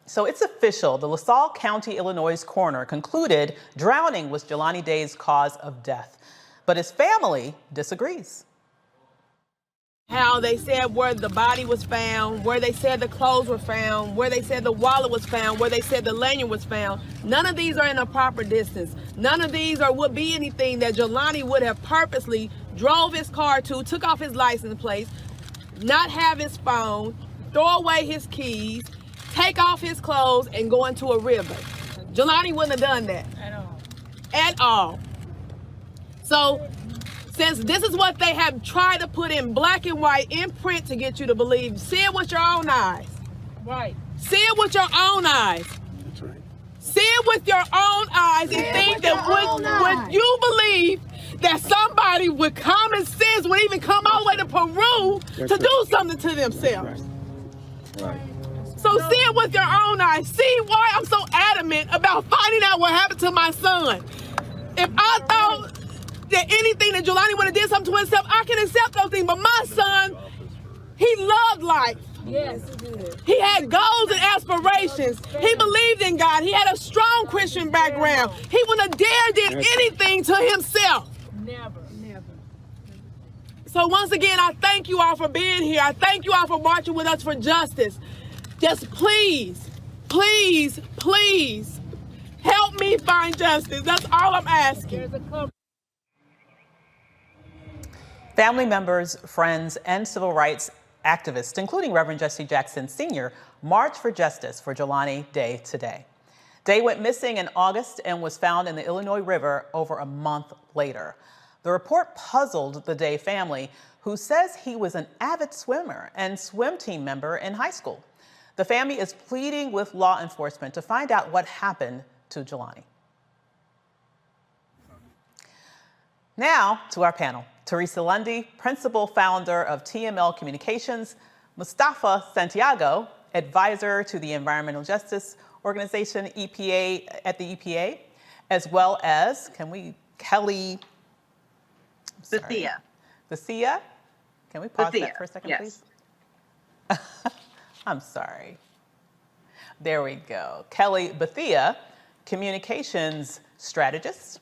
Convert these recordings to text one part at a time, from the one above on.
So it's official. The LaSalle County, Illinois coroner concluded drowning was Jelani Day's cause of death. But his family disagrees. How they said where the body was found, where they said the clothes were found, where they said the wallet was found, where they said the lanyard was found. None of these are in a proper distance. None of these would be anything that Jelani would have purposely drove his car to, took off his license plate, not have his phone, throw away his keys, take off his clothes, and go into a river. Jelani wouldn't have done that. At all. So, since this is what they have tried to put in black and white in print to get you to believe, see it with your own eyes. Right. See it with your own eyes. That's right. See it with your own eyes and think that when you believe that somebody with common sense would even come all the way to Peru to do something to themselves. Right. So see it with your own eyes. See why I'm so adamant about finding out what happened to my son. If I thought that anything that Jelani would have did something to himself, I can accept those things. But my son, he loved life. Yes, he did. He had goals and aspirations. He believed in God. He had a strong Christian background. He wouldn't have dared did anything to himself. Never. So once again, I thank you all for being here. I thank you all for marching with us for justice. Just please, please, please help me find justice. That's all I'm asking. Family members, friends, and civil rights activists, including Reverend Jesse Jackson Sr., marched for justice for Jelani Day today. Day went missing in August and was found in the Illinois River over a month later. The report puzzled the Day family, who says he was an avid swimmer and swim team member in high school. The family is pleading with law enforcement to find out what happened to Jelani. Now to our panel. Teresa Lundy, principal founder of TML Communications, Mustafa Santiago, advisor to the Environmental Justice Organization, EPA, at the EPA, as well as, Kelly Bethia. Can we pause that for a second, please? I'm sorry. There we go. Kelly Bethia, communications strategist.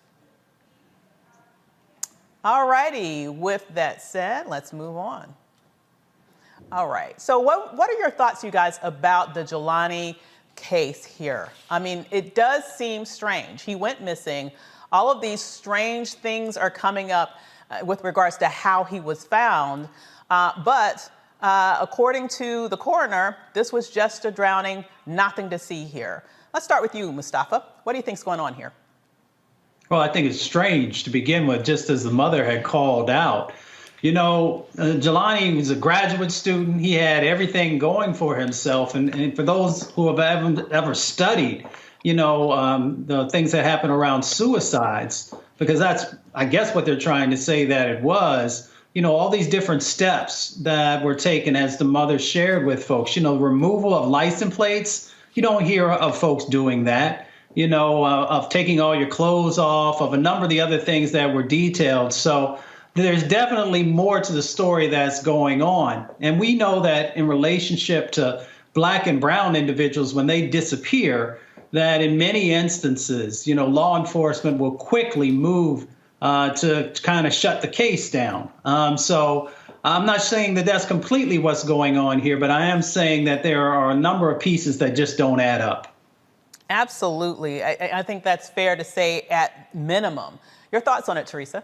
All righty, with that said, let's move on. All right, so what are your thoughts, you guys, about the Jelani case here? I mean, it does seem strange. He went missing. All of these strange things are coming up with regards to how he was found. But according to the coroner, this was just a drowning, nothing to see here. Let's start with you, Mustafa. What do you think's going on here? Well, I think it's strange to begin with, just as the mother had called out. You know, Jelani was a graduate student. He had everything going for himself. And for those who have ever studied, you know, the things that happen around suicides, because that's, I guess, what they're trying to say that it was, you know, all these different steps that were taken, as the mother shared with folks, you know, removal of license plates. You don't hear of folks doing that. You know, of taking all your clothes off, of a number of the other things that were detailed. So there's definitely more to the story that's going on. And we know that in relationship to Black and brown individuals, when they disappear, that in many instances, you know, law enforcement will quickly move to kind of shut the case down. So I'm not saying that that's completely what's going on here, but I am saying that there are a number of pieces that just don't add up. Absolutely. I think that's fair to say at minimum. Your thoughts on it, Teresa?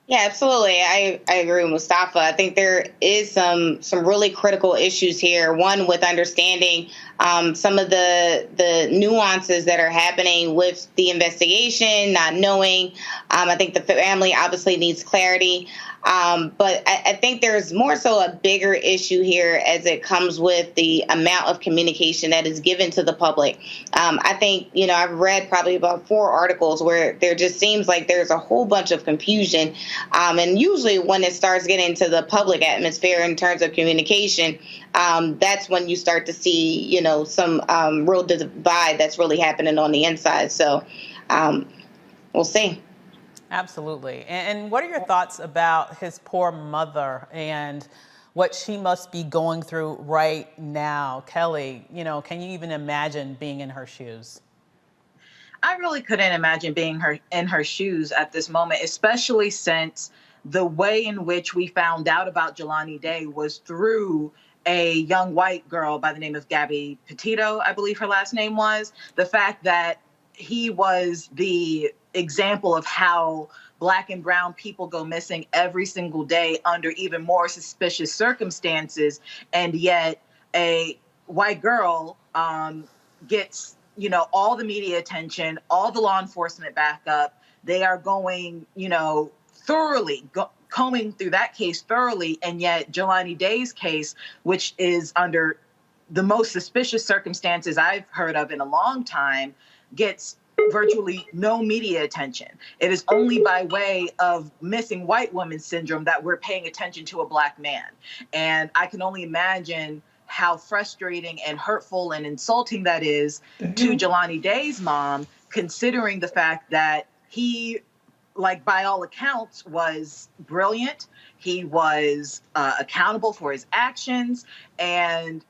Yeah, absolutely. I agree with Mustafa. I think there is some really critical issues here. One, with understanding some of the nuances that are happening with the investigation, not knowing. I think the family obviously needs clarity. But I think there's more so a bigger issue here as it comes with the amount of communication that is given to the public. I think, you know, I've read probably about 4 articles where there just seems like there's a whole bunch of confusion. And usually when it starts getting into the public atmosphere in terms of communication, that's when you start to see, you know, some real divide that's really happening on the inside. So we'll see. Absolutely. And what are your thoughts about his poor mother and what she must be going through right now. Kelly, can you even imagine being in her shoes? I really couldn't imagine being in her shoes at this moment, especially since the way in which we found out about Jelani Day was through a young white girl by the name of Gabby Petito, I believe her last name was. The fact that he was the example of how Black and brown people go missing every single day under even more suspicious circumstances, and yet a white girl gets all the media attention, all the law enforcement backup. They are going, thoroughly combing through that case thoroughly. And yet Jelani Day's case, which is under the most suspicious circumstances I've heard of in a long time, gets virtually no media attention. It is only by way of missing white woman syndrome that we're paying attention to a Black man. And I can only imagine how frustrating and hurtful and insulting that is to Jelani Day's mom, considering the fact that he, by all accounts, was brilliant. He was accountable for his actions, and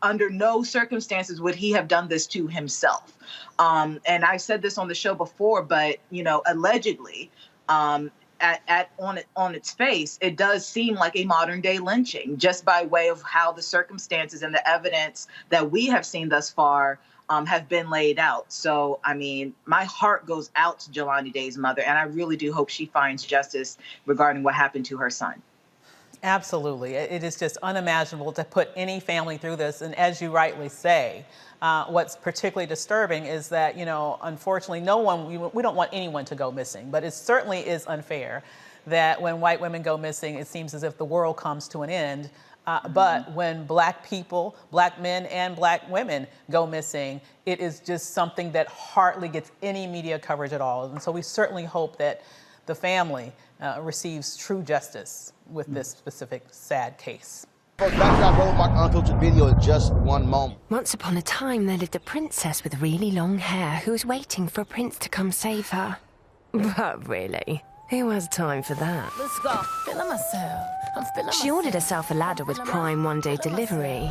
under no circumstances would he have done this to himself. And I said this on the show before, but allegedly, on its face, it does seem like a modern day lynching, just by way of how the circumstances and the evidence that we have seen thus far have been laid out. So, my heart goes out to Jelani Day's mother, and I really do hope she finds justice regarding what happened to her son. Absolutely. It is just unimaginable to put any family through this. And as you rightly say, what's particularly disturbing is that, unfortunately, we don't want anyone to go missing, but it certainly is unfair that when white women go missing, it seems as if the world comes to an end. But when Black people, Black men and Black women go missing, it is just something that hardly gets any media coverage at all. And so we certainly hope that the family receives true justice with this specific sad case. Untitled video in just one moment. Once upon a time, there lived a princess with really long hair who was waiting for a prince to come save her. But really, who has time for that? Let's go. Feeling myself. I'm feeling She ordered herself a ladder with Prime one-day delivery,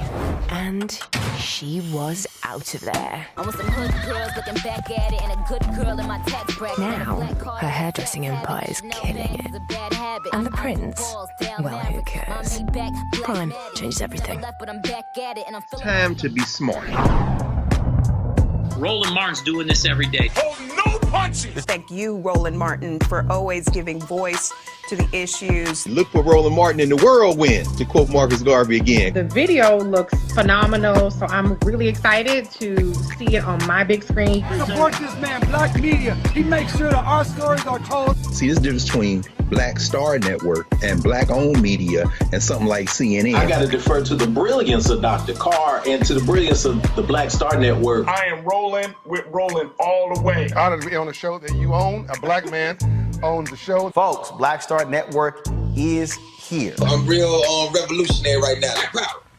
and she was out of there. I'm with some hood girls looking back at it, and a good girl in my tax bracket. Now, her hairdressing empire is killing it. And the prince? Well, who cares? Prime changes everything. Time to be smart. Roland Martin's doing this every day. Oh, no punches! Thank you, Roland Martin, for always giving voice to the issues. Look for Roland Martin in the whirlwind, to quote Marcus Garvey again. The video looks phenomenal, so I'm really excited to see it on my big screen. Support this man, Black media. He makes sure that our stories are told. See, this difference between Black Star Network and Black-owned media and something like CNN. I got to defer to the brilliance of Dr. Carr and to the brilliance of the Black Star Network. I am rolling with Roland all the way. Honored to be on a show that you own. A Black man owns the show. Folks, Black Star Network is here. I'm real revolutionary right now.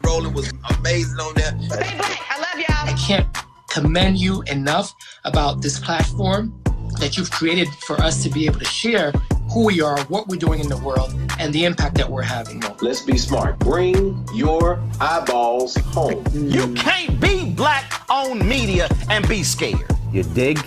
Roland was amazing on there. Stay Black. I love y'all. I can't commend you enough about this platform that you've created for us to be able to share who we are, what we're doing in the world, and the impact that we're having. Let's be smart. Bring your eyeballs home. You can't be Black-owned media and be scared. You dig?